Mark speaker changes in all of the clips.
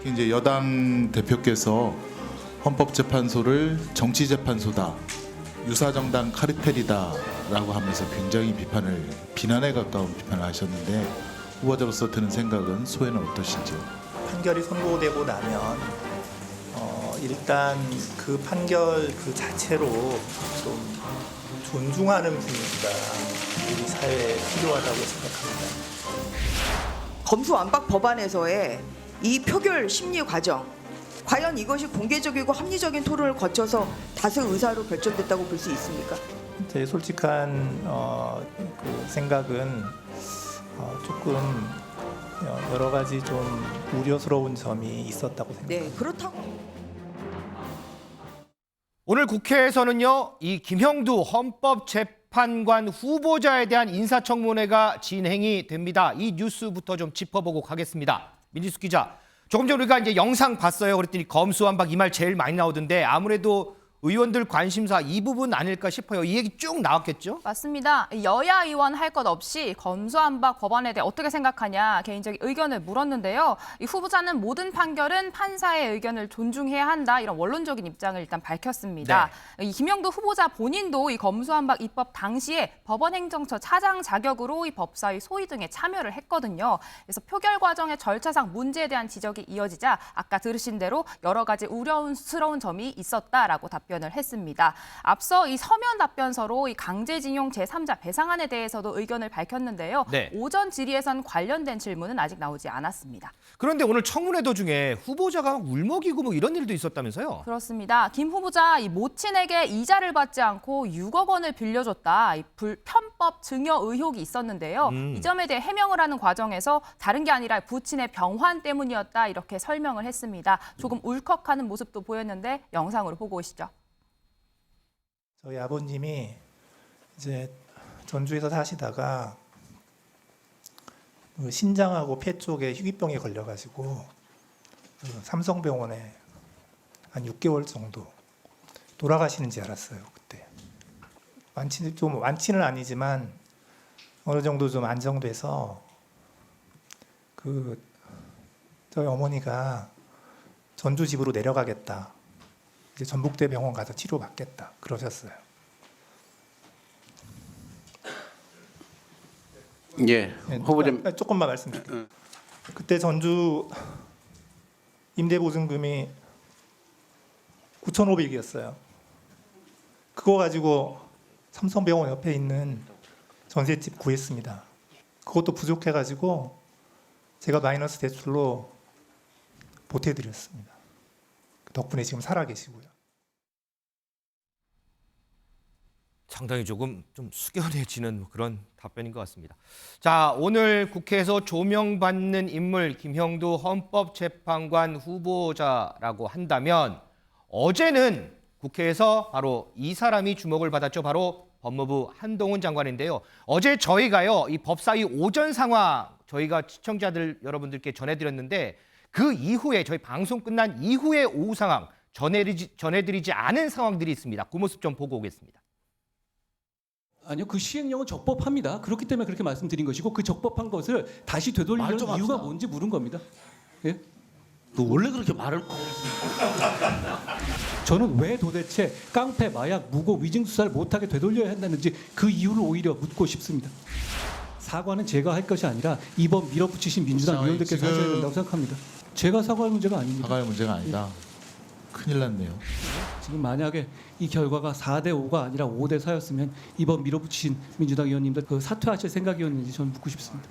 Speaker 1: 이제 여당 대표께서 헌법재판소를 정치재판소다, 유사정당 카르텔이다라고 하면서 굉장히 비난에 가까운 비판을 하셨는데 후보자로서 드는 생각은 소회는 어떠신지요?
Speaker 2: 판결이 선고되고 나면 일단 그 판결 그 자체로 좀 존중하는 분위기가 우리 사회에 필요하다고 생각합니다.
Speaker 3: 검수완박 법안에서의 이 표결 심리 과정, 과연 이것이 공개적이고 합리적인 토론을 거쳐서 다수 의사로 결정됐다고 볼 수 있습니까?
Speaker 2: 제 솔직한 그 생각은 조금 여러 가지 좀 우려스러운 점이 있었다고 생각합니다.
Speaker 3: 네, 그렇다고.
Speaker 4: 오늘 국회에서는요, 이 김형두 헌법재판관 후보자에 대한 인사청문회가 진행이 됩니다. 이 뉴스부터 좀 짚어보고 가겠습니다. 민지숙 기자, 조금 전에 우리가 이제 영상 봤어요. 그랬더니 검수완박 이 말 제일 많이 나오던데 아무래도 의원들 관심사 이 부분 아닐까 싶어요. 이 얘기 쭉 나왔겠죠?
Speaker 5: 맞습니다. 여야 의원 할 것 없이 검수완박 법안에 대해 어떻게 생각하냐 개인적인 의견을 물었는데요. 이 후보자는 모든 판결은 판사의 의견을 존중해야 한다 이런 원론적인 입장을 일단 밝혔습니다. 이 김영도 후보자 본인도 이 검수완박 입법 당시에 법원행정처 차장 자격으로 이 법사위 소위 등에 참여를 했거든요. 그래서 표결 과정의 절차상 문제에 대한 지적이 이어지자 아까 들으신 대로 여러 가지 우려스러운 점이 있었다라고 답변을 했습니다. 앞서 이 서면 답변서로 이 강제징용 제3자 배상안에 대해서도 의견을 밝혔는데요.
Speaker 4: 네.
Speaker 5: 오전 질의에선 관련된 질문은 아직 나오지 않았습니다.
Speaker 4: 그런데 오늘 청문회 도중에 후보자가 막 울먹이고 뭐 이런 일도 있었다면서요?
Speaker 5: 그렇습니다. 김 후보자 이 모친에게 이자를 받지 않고 6억 원을 빌려줬다. 이 편법 증여 의혹이 있었는데요. 이 점에 대해 해명을 하는 과정에서 다른 게 아니라 부친의 병환 때문이었다 이렇게 설명을 했습니다. 조금 울컥하는 모습도 보였는데 영상으로 보고 오시죠.
Speaker 2: 저희 아버님이 이제 전주에서 사시다가 그 신장하고 폐 쪽에 희귀병에 걸려가지고 그 삼성병원에 한 6개월 정도 돌아가시는지 알았어요. 그때 완치는 아니지만 어느 정도 좀 안정돼서 그 저희 어머니가 전주 집으로 내려가겠다. 이제 전북대 병원 가서 치료 받겠다 그러셨어요.
Speaker 6: 예, 후보님
Speaker 2: 조금만 말씀드릴게요. 그때 전주 임대보증금이 9,500이었어요. 그거 가지고 삼성병원 옆에 있는 전셋집 구했습니다. 그것도 부족해가지고 제가 마이너스 대출로 보태드렸습니다. 덕분에 지금 살아계시고요.
Speaker 4: 상당히 조금 좀 숙연해지는 그런 답변인 것 같습니다. 자, 오늘 국회에서 조명받는 인물 김형두 헌법재판관 후보자라고 한다면 어제는 국회에서 바로 이 사람이 주목을 받았죠. 바로 법무부 한동훈 장관인데요. 어제 저희가요, 이 법사위 오전 상황 저희가 시청자들 여러분들께 전해드렸는데 그 이후에 저희 방송 끝난 이후에 오후 상황 전해드리지 않은 상황들이 있습니다. 그 모습 좀 보고 오겠습니다.
Speaker 7: 아니요, 그 시행령은 적법합니다. 그렇기 때문에 그렇게 말씀드린 것이고 그 적법한 것을 다시 되돌리는 이유가 뭔지 물은 겁니다. 예?
Speaker 6: 너 원래 그렇게 말을
Speaker 7: 저는 왜 도대체 깡패, 마약, 무고, 위증 수사를 못하게 되돌려야 한다는지 그 이유를 오히려 묻고 싶습니다. 사과는 제가 할 것이 아니라 이번 밀어붙이신 민주당 의원들께서 하셔야 된다고 생각합니다. 제가 사과할 문제가 아닙니다.
Speaker 1: 사과할 문제가 아니다. 큰일 났네요.
Speaker 7: 지금 만약에 이 결과가 4대 5가 아니라 5대 4였으면 이번 밀어붙이신 민주당 의원님들 그 사퇴하실 생각이었는지 저는 묻고 싶습니다.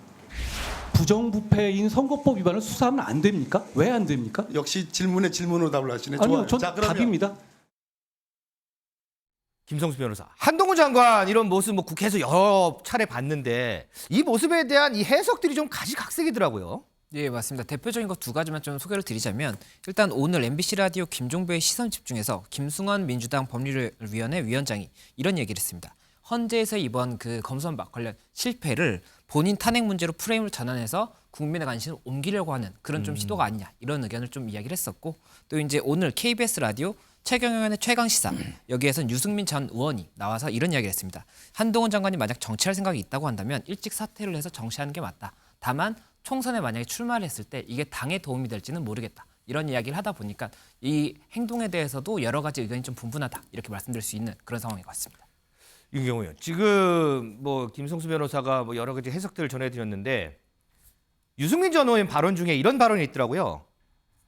Speaker 7: 부정부패인 선거법 위반을 수사하면 안 됩니까? 왜 안 됩니까?
Speaker 8: 역시 질문에 질문으로 답을 하시네.
Speaker 7: 아니요,
Speaker 8: 좋아요.
Speaker 7: 전
Speaker 8: 자, 그러면
Speaker 7: 답입니다.
Speaker 4: 김성수 변호사, 한동훈 장관 이런 모습 뭐 국회에서 여러 차례 봤는데 이 모습에 대한 이 해석들이 좀 가지각색이더라고요.
Speaker 9: 예, 맞습니다. 대표적인 것 두 가지만 좀 소개를 드리자면 일단 오늘 MBC 라디오 김종배의 시선 집중에서 김승원 민주당 법률위원회 위원장이 이런 얘기를 했습니다. 헌재에서 이번 그 검수완박 관련 실패를 본인 탄핵 문제로 프레임을 전환해서 국민의 관심을 옮기려고 하는 그런 좀 시도가 아니냐 이런 의견을 좀 이야기를 했었고 또 이제 오늘 KBS 라디오 최경영의 최강시사 여기에선 유승민 전 의원이 나와서 이런 이야기를 했습니다. 한동훈 장관이 만약 정치할 생각이 있다고 한다면 일찍 사퇴를 해서 정치하는 게 맞다. 다만 총선에 만약에 출마를 했을 때 이게 당에 도움이 될지는 모르겠다. 이런 이야기를 하다 보니까 이 행동에 대해서도 여러 가지 의견이 좀 분분하다 이렇게 말씀드릴 수 있는 그런 상황인 것 같습니다.
Speaker 4: 윤경호 의원, 지금 뭐 김성수 변호사가 뭐 여러 가지 해석들을 전해드렸는데 유승민 전 의원 발언 중에 이런 발언이 있더라고요.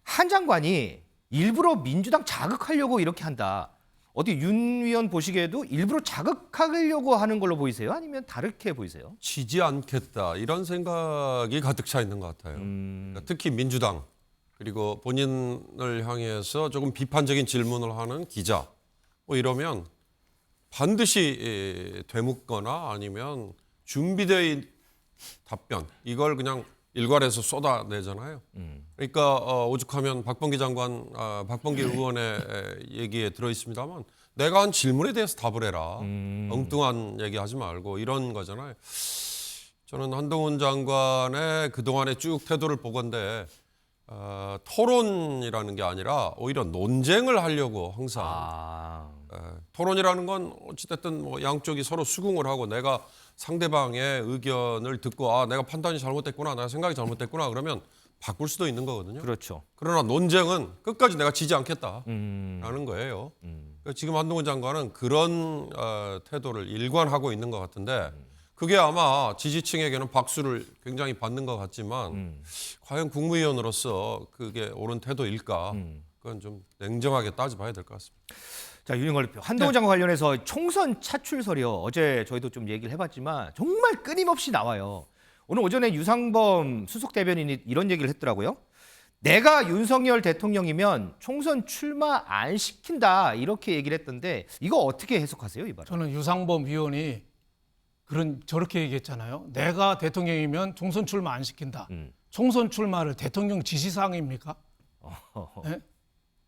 Speaker 4: 한 장관이 일부러 민주당 자극하려고 이렇게 한다. 어디 윤 위원 보시기에도 일부러 자극하려고 하는 걸로 보이세요? 아니면 다르게 보이세요?
Speaker 10: 지지 않겠다 이런 생각이 가득 차 있는 것 같아요. 그러니까 특히 민주당 그리고 본인을 향해서 조금 비판적인 질문을 하는 기자 뭐 이러면 반드시 되묻거나 아니면 준비되어 있는 답변 이걸 그냥 일괄해서 쏟아내잖아요. 그러니까 오죽하면 박범계 장관, 박범계 의원의 얘기에 들어 있습니다만 내가 한 질문에 대해서 답을 해라. 엉뚱한 얘기하지 말고 이런 거잖아요. 저는 한동훈 장관의 그동안의 쭉 태도를 보건대 토론이라는 게 아니라 오히려 논쟁을 하려고 항상 토론이라는 건 어찌됐든 뭐 양쪽이 서로 수긍을 하고 내가 상대방의 의견을 듣고 내가 판단이 잘못됐구나, 내가 생각이 잘못됐구나 그러면 바꿀 수도 있는 거거든요.
Speaker 4: 그렇죠.
Speaker 10: 그러나 논쟁은 끝까지 내가 지지 않겠다라는 거예요. 그러니까 지금 한동훈 장관은 그런 태도를 일관하고 있는 것 같은데 그게 아마 지지층에게는 박수를 굉장히 받는 것 같지만 과연 국무위원으로서 그게 옳은 태도일까? 그건 좀 냉정하게 따져봐야 될 것 같습니다.
Speaker 4: 자, 윤영걸 대표, 한동훈 장관 관련해서 총선 차출설이요. 어제 저희도 좀 얘기를 해봤지만 정말 끊임없이 나와요. 오늘 오전에 유상범 수석 대변인이 이런 얘기를 했더라고요. 내가 윤석열 대통령이면 총선 출마 안 시킨다 이렇게 얘기를 했던데 이거 어떻게 해석하세요, 이 말?
Speaker 11: 저는 유상범 위원이 저렇게 얘기했잖아요. 내가 대통령이면 총선 출마 안 시킨다. 총선 출마를 대통령 지시사항입니까? 네?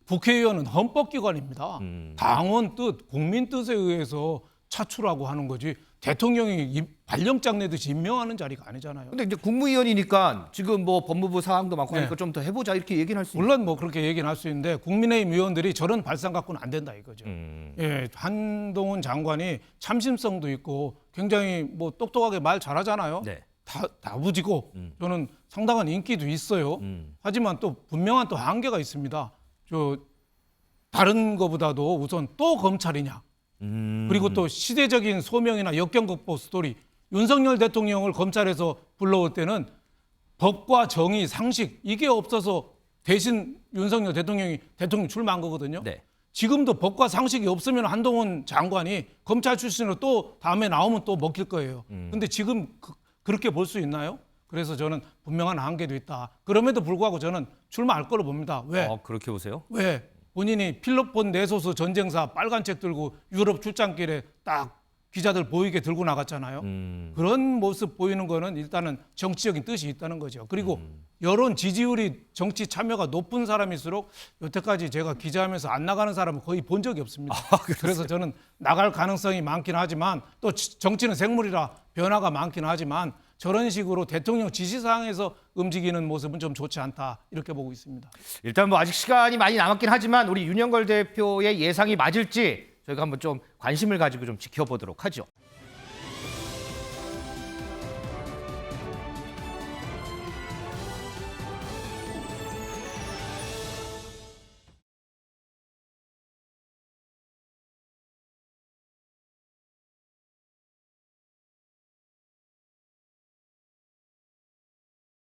Speaker 11: 국회의원은 헌법기관입니다. 당원 뜻, 국민 뜻에 의해서 차출하고 하는 거지 대통령이 발령장 내듯이 임명하는 자리가 아니잖아요.
Speaker 4: 근데 이제 국무위원이니까 지금 뭐 법무부 사항도 많고 하니까 좀 더 해보자 이렇게 얘기는 할 수 있는.
Speaker 11: 물론 뭐 그렇게 얘기는 할 수 있는데 국민의힘 의원들이 저런 발상 갖고는 안 된다 이거죠. 예, 한동훈 장관이 참심성도 있고 굉장히 뭐 똑똑하게 말 잘하잖아요.
Speaker 4: 네.
Speaker 11: 다부지고 저는 상당한 인기도 있어요. 하지만 또 분명한 또 한계가 있습니다. 다른 것보다도 우선 또 검찰이냐. 그리고 또 시대적인 소명이나 역경극복 스토리. 윤석열 대통령을 검찰에서 불러올 때는 법과 정의, 상식 이게 없어서 대신 윤석열 대통령이 대통령 출마한 거거든요.
Speaker 4: 네.
Speaker 11: 지금도 법과 상식이 없으면 한동훈 장관이 검찰 출신으로 또 다음에 나오면 또 먹힐 거예요. 근데 지금 그렇게 볼 수 있나요? 그래서 저는 분명한 한계도 있다. 그럼에도 불구하고 저는 출마할 거로 봅니다. 왜?
Speaker 4: 그렇게 보세요?
Speaker 11: 왜? 본인이 필로폰 내소서 전쟁사 빨간 책 들고 유럽 출장길에 딱 기자들 보이게 들고 나갔잖아요. 그런 모습 보이는 거는 일단은 정치적인 뜻이 있다는 거죠. 그리고 여론 지지율이 정치 참여가 높은 사람일수록 여태까지 제가 기자하면서 안 나가는 사람은 거의 본 적이 없습니다. 그래서 저는 나갈 가능성이 많긴 하지만 또 정치는 생물이라 변화가 많긴 하지만 저런 식으로 대통령 지시사항에서 움직이는 모습은 좀 좋지 않다 이렇게 보고 있습니다.
Speaker 4: 일단 뭐 아직 시간이 많이 남았긴 하지만 우리 윤영걸 대표의 예상이 맞을지 저희가 한번 좀 관심을 가지고 좀 지켜보도록 하죠.